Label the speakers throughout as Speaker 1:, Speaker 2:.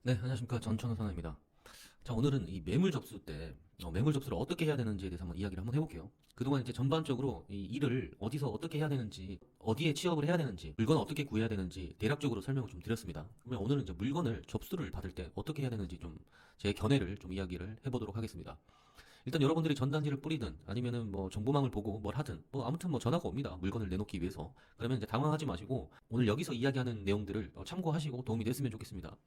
Speaker 1: 네, 안녕하십니까. 전천후선입니다. 자, 오늘은 이 매물 접수 때 매물 접수를 어떻게 해야 되는지에 대해서 이야기를 한번 해볼게요. 그동안 이제 전반적으로 이 일을 어디서 어떻게 해야 되는지, 어디에 취업을 해야 되는지, 물건을 어떻게 구해야 되는지 대략적으로 설명을 좀 드렸습니다. 그러면 오늘은 이제 물건을 접수를 받을 때 어떻게 해야 되는지 좀 제 견해를 좀 이야기를 해보도록 하겠습니다. 일단 여러분들이 전단지를 뿌리든 아니면은 뭐 정보망을 보고 뭘 하든 뭐 아무튼 뭐 전화가 옵니다. 물건을 내놓기 위해서. 그러면 이제 당황하지 마시고 오늘 여기서 이야기하는 내용들을 참고하시고 도움이 됐으면 좋겠습니다.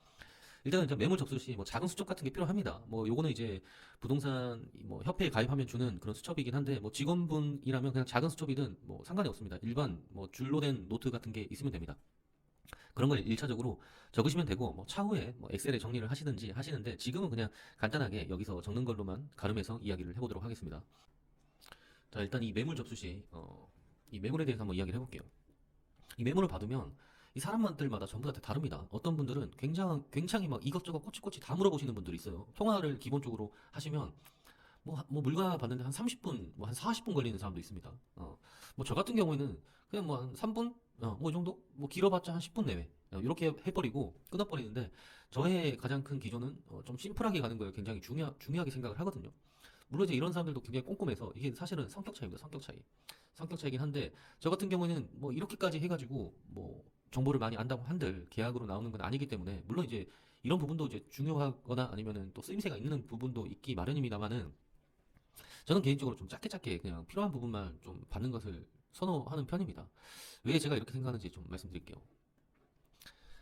Speaker 1: 일단은 이제 매물 접수 시 뭐 작은 수첩 같은 게 필요합니다. 뭐 요거는 이제 부동산 뭐 협회에 가입하면 주는 그런 수첩이긴 한데 뭐 직원분이라면 그냥 작은 수첩이든 뭐 상관이 없습니다. 일반 뭐 줄로 된 노트 같은 게 있으면 됩니다. 그런 걸 1차적으로 적으시면 되고 뭐 차후에 뭐 엑셀에 정리를 하시든지 하시는데 지금은 그냥 간단하게 여기서 적는 걸로만 가름해서 이야기를 해보도록 하겠습니다. 자, 일단 이 매물 접수 시 이 매물에 대해서 한번 이야기를 해볼게요. 이 메모를 받으면 이 사람들마다 전부 다 다릅니다. 어떤 분들은 굉장히 막 이것저것 꼬치꼬치 다 물어보시는 분들이 있어요. 통화를 기본적으로 하시면 뭐 물건 하나 받는데 한 30분, 뭐 한 40분 걸리는 사람도 있습니다. 뭐 저 같은 경우에는 그냥 뭐 한 3분? 뭐 이 정도? 뭐 길어봤자 한 10분 내외. 이렇게 해버리고 끊어버리는데 저의 가장 큰 기조는 좀 심플하게 가는 거예요. 굉장히 중요하게 생각을 하거든요. 물론 이제 이런 사람들도 굉장히 꼼꼼해서 이게 사실은 성격 차이입니다. 성격 차이. 성격 차이긴 한데 저 같은 경우에는 뭐 이렇게까지 해가지고 뭐 정보를 많이 안다고 한들 계약으로 나오는 건 아니기 때문에 물론 이제 이런 부분도 이제 중요하거나 아니면은 또 쓰임새가 있는 부분도 있기 마련입니다만은 저는 개인적으로 좀 짧게 짧게 그냥 필요한 부분만 좀 받는 것을 선호하는 편입니다. 왜 제가 이렇게 생각하는지 좀 말씀드릴게요.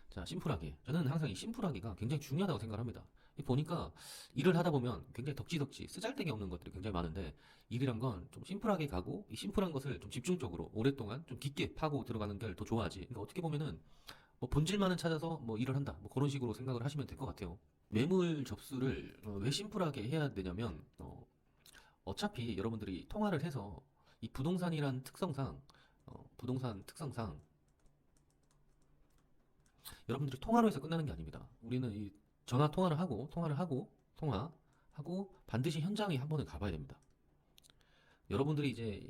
Speaker 1: 자, 심플하게. 저는 항상 이 심플하기가 굉장히 중요하다고 생각을 합니다. 보니까 일을 하다 보면 굉장히 덕지덕지 쓰잘데기 없는 것들이 굉장히 많은데 일이란 건 좀 심플하게 가고 이 심플한 것을 좀 집중적으로 오랫동안 좀 깊게 파고 들어가는 걸 더 좋아하지. 그러니까 어떻게 보면은 뭐 본질만을 찾아서 뭐 일을 한다. 뭐 그런 식으로 생각을 하시면 될 것 같아요. 매물 접수를 왜 심플하게 해야 되냐면 어차피 여러분들이 통화를 해서 이 부동산이란 특성상 부동산 특성상 여러분들이 통화로 해서 끝나는 게 아닙니다. 우리는 이 전화 통화하고 반드시 현장에 한 번은 가봐야 됩니다. 여러분들이 이제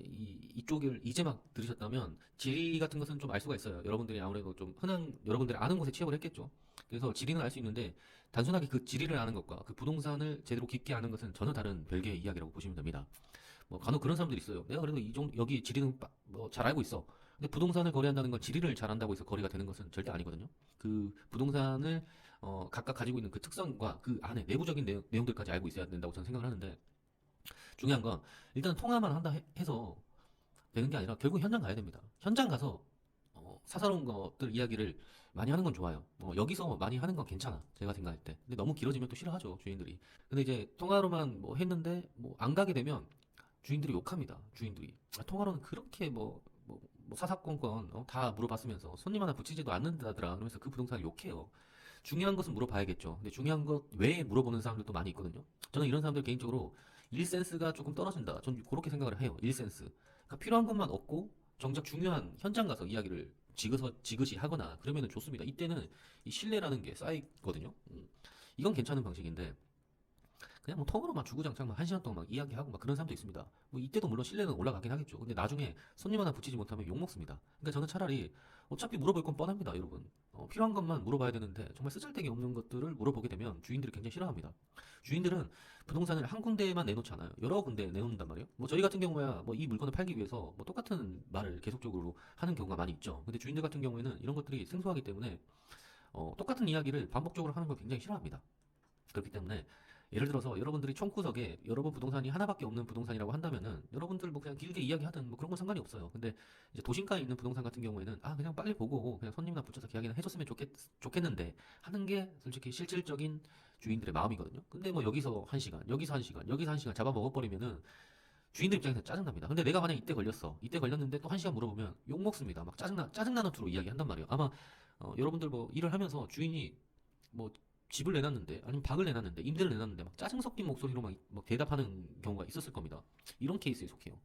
Speaker 1: 이쪽을 이제 막 들으셨다면 지리 같은 것은 좀 알 수가 있어요. 여러분들이 아무래도 좀 흔한 여러분들이 아는 곳에 취업을 했겠죠. 그래서 지리는 알 수 있는데 단순하게 그 지리를 아는 것과 그 부동산을 제대로 깊게 아는 것은 전혀 다른 별개의 이야기라고 보시면 됩니다. 뭐 간혹 그런 사람들이 있어요. 내가 그래도 여기 지리는 뭐 잘 알고 있어. 근데 부동산을 거래한다는 건 지리를 잘 안다고 해서 거래가 되는 것은 절대 아니거든요. 그 부동산을 각각 가지고 있는 그 특성과 그 안에 내부적인 내용들까지 알고 있어야 된다고 저는 생각을 하는데 중요한 건 일단 통화만 한다 해서 되는 게 아니라 결국 현장 가야 됩니다. 현장 가서 사사로운 것들 이야기를 많이 하는 건 좋아요. 여기서 많이 하는 건 괜찮아. 제가 생각할 때. 근데 너무 길어지면 또 싫어하죠, 주인들이. 근데 이제 통화로만 뭐 했는데 뭐 안 가게 되면 주인들이 욕합니다. 주인들이. 통화로는 그렇게 뭐 사사건건 다 물어봤으면서 손님 하나 붙이지도 않는다더라. 그러면서 그 부동산을 욕해요. 중요한 것은 물어봐야겠죠. 근데 중요한 것 외에 물어보는 사람들도 많이 있거든요. 저는 이런 사람들 개인적으로 일센스가 조금 떨어진다. 전 그렇게 생각을 해요. 일센스. 그러니까 필요한 것만 얻고 정작 중요한 현장 가서 이야기를 지그시 하거나 그러면은 좋습니다. 이때는 이 신뢰라는 게 쌓이거든요. 이건 괜찮은 방식인데 그냥 뭐 통으로 막 주구장창 막 1시간 동안 막 이야기하고 막 그런 사람도 있습니다. 뭐 이때도 물론 신뢰는 올라가긴 하겠죠. 근데 나중에 손님 하나 붙이지 못하면 욕먹습니다. 그러니까 저는 차라리 어차피 물어볼 건 뻔합니다, 여러분. 필요한 것만 물어봐야 되는데 정말 쓰잘데기 없는 것들을 물어보게 되면 주인들이 굉장히 싫어합니다. 주인들은 부동산을 한 군데에만 내놓지 않아요. 여러 군데에 내놓는단 말이에요. 뭐 저희 같은 경우야 뭐 이 물건을 팔기 위해서 뭐 똑같은 말을 계속적으로 하는 경우가 많이 있죠. 근데 주인들 같은 경우에는 이런 것들이 생소하기 때문에 똑같은 이야기를 반복적으로 하는 걸 굉장히 싫어합니다. 그렇기 때문에 예를 들어서 여러분들이 총구석에 여러분 부동산이 하나밖에 없는 부동산이라고 한다면은 여러분들 뭐 그냥 길게 이야기하든 뭐 그런 건 상관이 없어요. 근데 이제 도심가에 있는 부동산 같은 경우에는 그냥 빨리 보고 그냥 손님이나 붙여서 계약이나 해줬으면 좋겠는데 하는 게 솔직히 실질적인 주인들의 마음이거든요. 근데 뭐 여기서 1시간, 여기서 1시간, 여기서 1시간 잡아먹어버리면은 주인들 입장에서 짜증납니다. 근데 내가 만약 이때 걸렸어. 이때 걸렸는데 또 1시간 물어보면 욕 먹습니다. 막 짜증나는 투로 이야기한단 말이에요. 아마 여러분들 뭐 일을 하면서 주인이 뭐 집을 내놨는데 아니면 방을 내놨는데 임대를 내놨는데 막 짜증 섞인 목소리로 막 대답하는 경우가 있었을 겁니다. 이런 케이스에 속해요.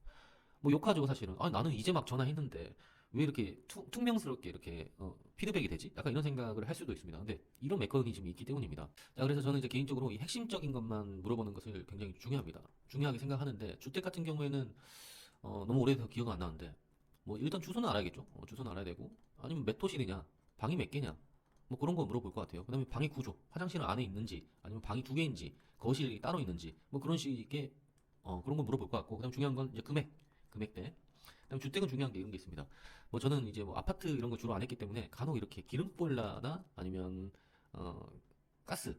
Speaker 1: 뭐 욕하죠 사실은. 나는 이제 막 전화했는데 왜 이렇게 퉁명스럽게 이렇게 피드백이 되지? 약간 이런 생각을 할 수도 있습니다. 근데 이런 메커니즘이 있기 때문입니다. 자, 그래서 저는 이제 개인적으로 이 핵심적인 것만 물어보는 것을 굉장히 중요합니다. 중요하게 생각하는데 주택 같은 경우에는 너무 오래돼서 기억 안 나는데 뭐 일단 주소는 알아야겠죠. 주소는 알아야 되고 아니면 몇 호실이냐, 방이 몇 개냐, 뭐 그런 거 물어볼 것 같아요. 그다음에 방의 구조, 화장실은 안에 있는지 아니면 방이 두 개인지 거실이 따로 있는지 뭐 그런 식의 그런 거 물어볼 것 같고, 그다음 중요한 건 이제 금액대. 그다음 주택은 중요한 게 이런 게 있습니다. 뭐 저는 이제 뭐 아파트 이런 거 주로 안 했기 때문에 간혹 이렇게 기름보일러나 아니면 어 가스,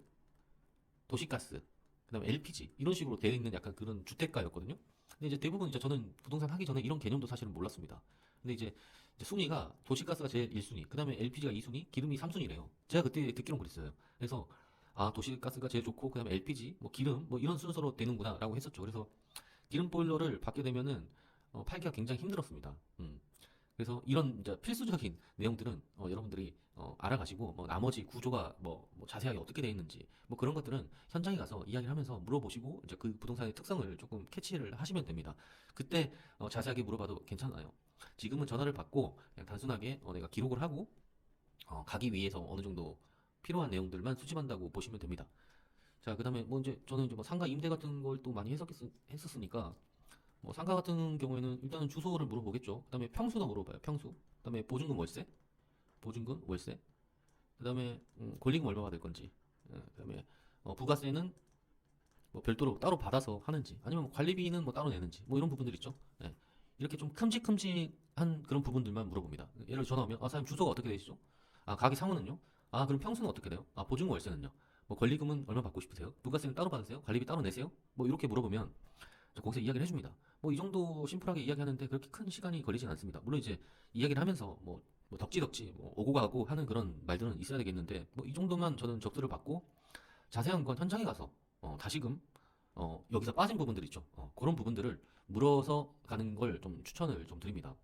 Speaker 1: 도시가스, 그다음에 LPG 이런 식으로 되어 있는 약간 그런 주택가였거든요. 근데 이제 대부분 이제 저는 부동산 하기 전에 이런 개념도 사실은 몰랐습니다. 근데 이제 순위가 도시가스가 제일 1순위, 그다음에 LPG가 2순위, 기름이 3순위래요. 제가 그때 듣기론 그랬어요. 그래서 아, 도시가스가 제일 좋고 그다음에 LPG, 뭐 기름, 뭐 이런 순서로 되는구나라고 했었죠. 그래서 기름 보일러를 받게 되면은 팔기가 굉장히 힘들었습니다. 그래서 이런 이제 필수적인 내용들은 여러분들이 알아가시고 뭐 나머지 구조가 뭐 자세하게 어떻게 되어 있는지 뭐 그런 것들은 현장에 가서 이야기를 하면서 물어보시고 이제 그 부동산의 특성을 조금 캐치를 하시면 됩니다. 그때 자세하게 물어봐도 괜찮아요. 지금은 전화를 받고 그냥 단순하게 내가 기록을 하고 가기 위해서 어느 정도 필요한 내용들만 수집한다고 보시면 됩니다. 자, 그다음에 뭐 이제 저는 이제 뭐 상가 임대 같은 걸 또 많이 했었으니까 뭐 상가 같은 경우에는 일단은 주소를 물어보겠죠. 그다음에 평수도 물어봐요. 평수. 그다음에 보증금 월세, 보증금 월세. 그다음에 권리금 얼마 받을 건지. 그다음에 부가세는 뭐 별도로 따로 받아서 하는지, 아니면 뭐 관리비는 뭐 따로 내는지, 뭐 이런 부분들 있죠. 예. 이렇게 좀 큼직큼직한 그런 부분들만 물어봅니다. 예를 들어 전화 오면 아, 사장님 주소가 어떻게 되시죠? 아, 가게 상호는요? 아, 그럼 평수는 어떻게 돼요? 아, 보증금 월세는요? 뭐 권리금은 얼마 받고 싶으세요? 부가세는 따로 받으세요? 관리비 따로 내세요? 뭐 이렇게 물어보면 거기서 이야기를 해줍니다. 뭐 이 정도 심플하게 이야기하는데 그렇게 큰 시간이 걸리진 않습니다. 물론 이제 이야기를 하면서 뭐 덕지덕지 뭐 오고 가고 하는 그런 말들은 있어야 되겠는데, 뭐 이 정도만 저는 접수를 받고 자세한 건 현장에 가서 다시금 여기서 빠진 부분들 있죠. 그런 부분들을 물어서 가는 걸 좀 추천을 좀 드립니다.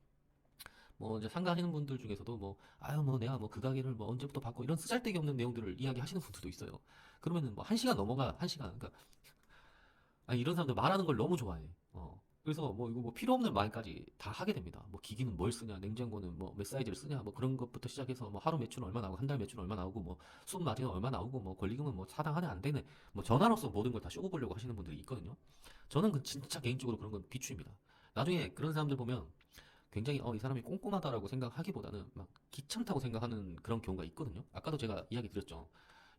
Speaker 1: 뭐 이제 상가하시는 분들 중에서도 뭐 아유 뭐 내가 뭐 그 가게를 뭐 언제부터 받고 이런 쓰잘데기 없는 내용들을 이야기하시는 분들도 있어요. 그러면은 뭐 한 시간 넘어가, 한 시간. 그러니까 아니, 이런 사람들 말하는 걸 너무 좋아해. 그래서 뭐 이거 뭐 필요 없는 말까지 다 하게 됩니다. 뭐 기기는 뭘 쓰냐, 냉장고는 뭐 몇 사이즈를 쓰냐, 뭐 그런 것부터 시작해서 뭐 하루 매출은 얼마 나오고 한 달 매출은 얼마 나오고 뭐 순 마진은 얼마 나오고 뭐 권리금은 뭐 사당하네 안 되네, 뭐 전화로서 모든 걸 다 쇼고 보려고 하시는 분들이 있거든요. 저는 그 진짜 개인적으로 그런 건 비추입니다. 나중에 그런 사람들 보면 굉장히 이 사람이 꼼꼼하다라고 생각하기보다는 막 귀찮다고 생각하는 그런 경우가 있거든요. 아까도 제가 이야기 드렸죠.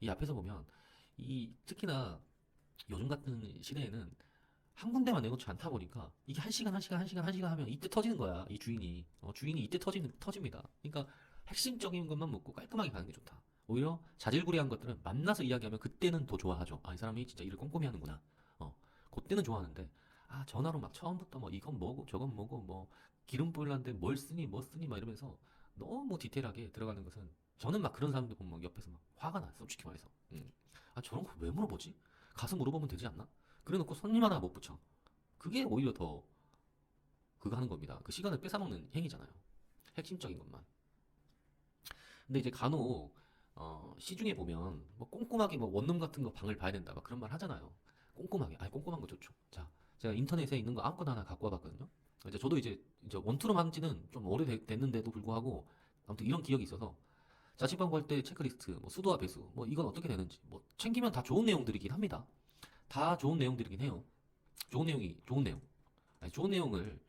Speaker 1: 이 앞에서 보면 이 특히나 요즘 같은 시대에는 한 군데만 내놓지 않다 보니까 이게 한 시간, 한 시간, 한 시간, 한 시간 하면 이때 터지는 거야. 이 주인이. 주인이 이때 터집니다. 그러니까 핵심적인 것만 묻고 깔끔하게 가는 게 좋다. 오히려 자질구레한 것들은 만나서 이야기하면 그때는 더 좋아하죠. 아, 이 사람이 진짜 일을 꼼꼼히 하는구나. 그때는 좋아하는데, 아, 전화로 막 처음부터 뭐 이건 뭐고 저건 뭐고 뭐 기름 보일러인데 뭘 쓰니 뭐 쓰니 막 이러면서 너무 디테일하게 들어가는 것은, 저는 막 그런 사람들 보면 막 옆에서 막 화가 나, 솔직히 말해서. 아, 저런 거 왜 물어보지? 가서 물어보면 되지 않나? 그래 놓고 손님 하나 못 붙여. 그게 오히려 더 그거 하는 겁니다. 그 시간을 뺏어먹는 행위잖아요. 핵심적인 것만. 근데 이제 간혹 시중에 보면 뭐 꼼꼼하게 뭐 원룸 같은 거 방을 봐야 된다 막 그런 말 하잖아요. 꼼꼼하게. 아니, 꼼꼼한 거 좋죠. 자, 제가 인터넷에 있는 거 아무거나 하나 갖고 와봤거든요. 이제 저도 이제 원투룸 한 지는 좀 오래됐는데도 불구하고 아무튼 이런 기억이 있어서 자취방 구할 때 체크리스트, 뭐 수도와 배수, 뭐 이건 어떻게 되는지 뭐 챙기면 다 좋은 내용들이긴 합니다. 다 좋은 내용들이긴 해요. 좋은 내용. 아니, 좋은 내용을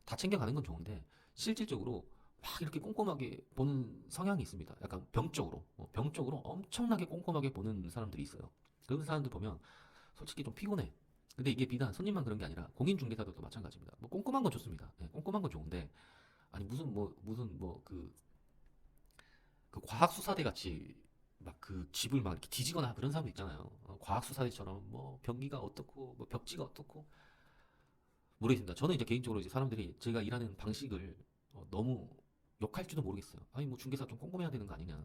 Speaker 1: 다 챙겨가는 건 좋은데 실질적으로 막 이렇게 꼼꼼하게 보는 성향이 있습니다. 약간 병적으로 엄청나게 꼼꼼하게 보는 사람들이 있어요. 그런 사람들 보면 솔직히 좀 피곤해. 근데 이게 비단 손님만 그런 게 아니라 공인중개사들도 마찬가지입니다. 뭐 꼼꼼한 건 좋습니다. 네, 꼼꼼한 건 좋은데 아니 무슨 뭐 그 과학수사대 같이 막 그 집을 막 이렇게 뒤지거나 그런 사람도 있잖아요. 과학수사대처럼 뭐 변기가 어떻고 뭐 벽지가 어떻고 모르겠습니다. 저는 이제 개인적으로 이제 사람들이 제가 일하는 방식을 너무 욕할지도 모르겠어요. 아니 뭐 중개사 좀 꼼꼼해야 되는 거 아니냐.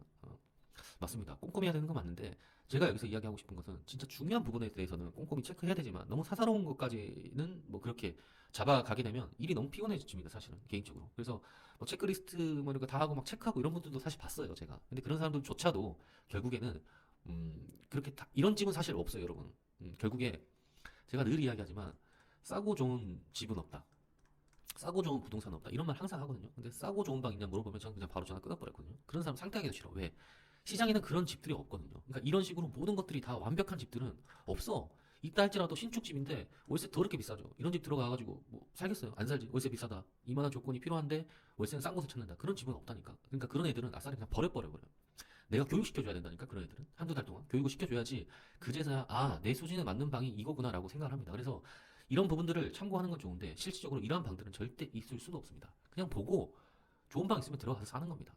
Speaker 1: 맞습니다. 꼼꼼해야 되는 건 맞는데 제가 여기서 이야기하고 싶은 것은 진짜 중요한 부분에 대해서는 꼼꼼히 체크해야 되지만 너무 사사로운 것까지는 뭐 그렇게 잡아가게 되면 일이 너무 피곤해집니다. 사실은 개인적으로. 그래서 뭐 체크리스트 뭐 이런 거 다 하고 막 체크하고 이런 분들도 사실 봤어요. 제가. 근데 그런 사람들조차도 결국에는 그렇게 이런 집은 사실 없어요, 여러분. 결국에 제가 늘 이야기하지만 싸고 좋은 집은 없다. 싸고 좋은 부동산은 없다. 이런 말 항상 하거든요. 근데 싸고 좋은 방 있냐 물어보면 저는 그냥 바로 전화 끊어버렸거든요. 그런 사람 상대하기도 싫어. 왜? 시장에는 그런 집들이 없거든요. 그러니까 이런 식으로 모든 것들이 다 완벽한 집들은 없어. 있다 할지라도 신축집인데 월세 더럽게 비싸죠. 이런 집 들어가가지고 뭐 살겠어요? 안 살지. 월세 비싸다. 이만한 조건이 필요한데 월세는 싼 곳을 찾는다. 그런 집은 없다니까. 그러니까 그런 애들은 아싸리 그냥 버려요. 내가 교육시켜줘야 된다니까, 그런 애들은. 한두 달 동안 교육을 시켜줘야지 그제서야 아, 내 수준에 맞는 방이 이거구나라고 생각을 합니다. 그래서 이런 부분들을 참고하는 건 좋은데 실질적으로 이러한 방들은 절대 있을 수도 없습니다. 그냥 보고 좋은 방 있으면 들어가서 사는 겁니다.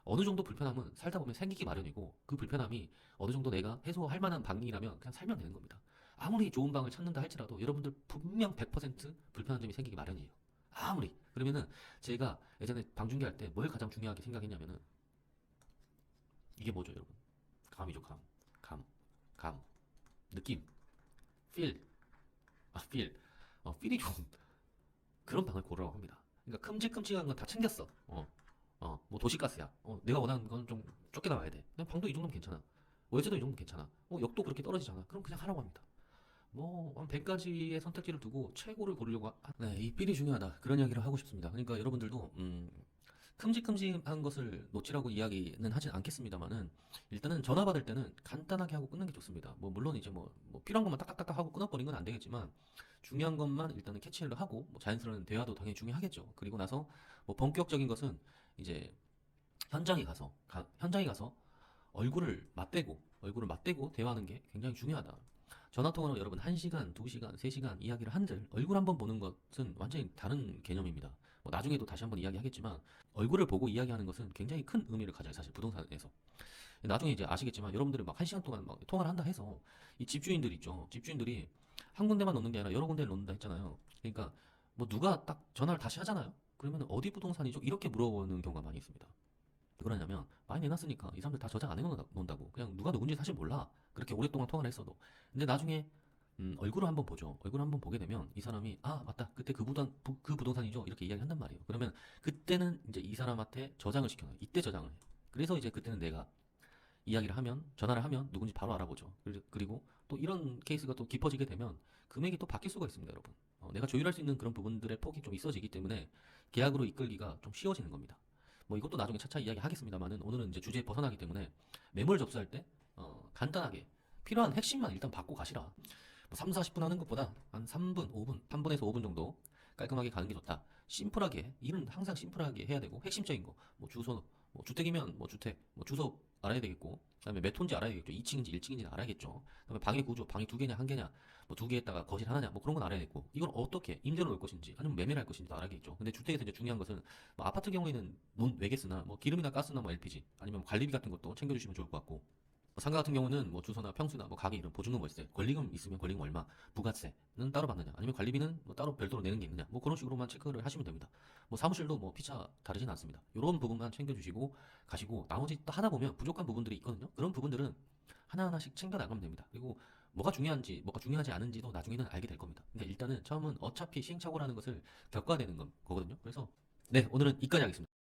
Speaker 1: 어느 정도 불편함은 살다 보면 생기기 마련이고 그 불편함이 어느 정도 내가 해소할 만한 방이라면 그냥 살면 되는 겁니다. 아무리 좋은 방을 찾는다 할지라도 여러분들 분명 100% 불편한 점이 생기기 마련이에요. 아무리. 그러면은 제가 예전에 방 중개할 때 뭘 가장 중요하게 생각했냐면은 이게 뭐죠, 여러분? 감이죠, 감. 감. 감. 느낌. 필. 필. 필이 좋은 그런 방을 고르라고 합니다. 그러니까 큼직큼직한 건 다 챙겼어. 뭐 도시가스야. 내가 원하는 건 좀 쫓겨나와야 돼. 그냥 방도 이 정도면 괜찮아. 월세도 이 정도면 괜찮아. 역도 그렇게 떨어지잖아. 그럼 그냥 하라고 합니다. 뭐, 한 100가지의 선택지를 두고 최고를 고르려고 네, 이 필이 중요하다. 그런 이야기를 하고 싶습니다. 그러니까 여러분들도, 큼직큼직한 것을 놓치라고 이야기는 하진 않겠습니다만은, 일단은 전화 받을 때는 간단하게 하고 끊는 게 좋습니다. 뭐, 물론 이제 뭐 필요한 것만 딱딱딱 하고 끊어버리는 건 안 되겠지만, 중요한 것만 일단은 캐치를 하고, 뭐 자연스러운 대화도 당연히 중요하겠죠. 그리고 나서, 뭐, 본격적인 것은 이제 현장에 가서 얼굴을 맞대고 대화하는 게 굉장히 중요하다. 전화통화로 여러분 1시간, 2시간, 3시간 이야기를 한들 얼굴 한번 보는 것은 완전히 다른 개념입니다. 뭐 나중에도 다시 한번 이야기하겠지만 얼굴을 보고 이야기하는 것은 굉장히 큰 의미를 가져요. 사실 부동산에서. 나중에 이제 아시겠지만 여러분들이 막 1시간 동안 막 통화를 한다 해서 이 집주인들 있죠. 집주인들이 한 군데만 놓는 게 아니라 여러 군데를 놓는다 했잖아요. 그러니까 뭐 누가 딱 전화를 다시 하잖아요. 그러면 어디 부동산이죠? 이렇게 물어보는 경우가 많이 있습니다. 왜 그러냐면 많이 내놨으니까 이 사람들 다 저장 안 해놓는다고. 그냥 누가 누군지 사실 몰라. 그렇게 오랫동안 통화를 했어도. 근데 나중에 얼굴을 한번 보죠. 얼굴을 한번 보게 되면 이 사람이 아 맞다 그때 그 부동산이죠 이렇게 이야기한단 말이에요. 그러면 그때는 이제 이 사람한테 저장을 시켜놔요. 이때 저장을 해. 그래서 이제 그때는 내가 이야기를 하면 전화를 하면 누군지 바로 알아보죠. 그리고 또 이런 케이스가 또 깊어지게 되면 금액이 또 바뀔 수가 있습니다, 여러분. 내가 조율할 수 있는 그런 부분들의 폭이 좀 있어지기 때문에 계약으로 이끌기가 좀 쉬워지는 겁니다. 뭐 이것도 나중에 차차 이야기하겠습니다만은 오늘은 이제 주제에 벗어나기 때문에 매물 접수할 때 간단하게 필요한 핵심만 일단 받고 가시라. 뭐 3, 40분 하는 것보다 한 3분, 5분, 3분에서 5분 정도 깔끔하게 가는 게 좋다. 심플하게, 일은 항상 심플하게 해야 되고 핵심적인 거, 뭐 주소, 뭐 주택이면 뭐 주택, 뭐 주소 알아야 되겠고, 그다음에 몇 톤지 알아야 되겠죠. 2층인지 1층인지 알아야겠죠. 그다음에 방의 구조, 방이 두 개냐 한 개냐, 뭐 두 개에다가 거실 하나냐, 뭐 그런 건 알아야겠고, 이걸 어떻게 임대로 놓을 것인지, 아니면 매매를 할 것인지도 알아야겠죠. 근데 주택에서 이제 중요한 것은 뭐 아파트 경우에는 논 외계스나 뭐 기름이나 가스나 뭐 LPG, 아니면 뭐 관리비 같은 것도 챙겨주시면 좋을 것 같고. 상가 같은 경우는 뭐 주소나 평수나 뭐 가게 이름, 보증금 월세, 권리금 있으면 권리금 얼마, 부가세는 따로 받느냐, 아니면 관리비는 뭐 따로 별도로 내는 게 있느냐, 뭐 그런 식으로만 체크를 하시면 됩니다. 뭐 사무실도 뭐 피차 다르진 않습니다. 이런 부분만 챙겨주시고 가시고 나머지 또 하다 보면 부족한 부분들이 있거든요. 그런 부분들은 하나하나씩 챙겨 나가면 됩니다. 그리고 뭐가 중요한지, 뭐가 중요하지 않은지도 나중에는 알게 될 겁니다. 근데 일단은 처음은 어차피 시행착오라는 것을 겪어야 되는 거거든요. 그래서 네, 오늘은 이까지 하겠습니다.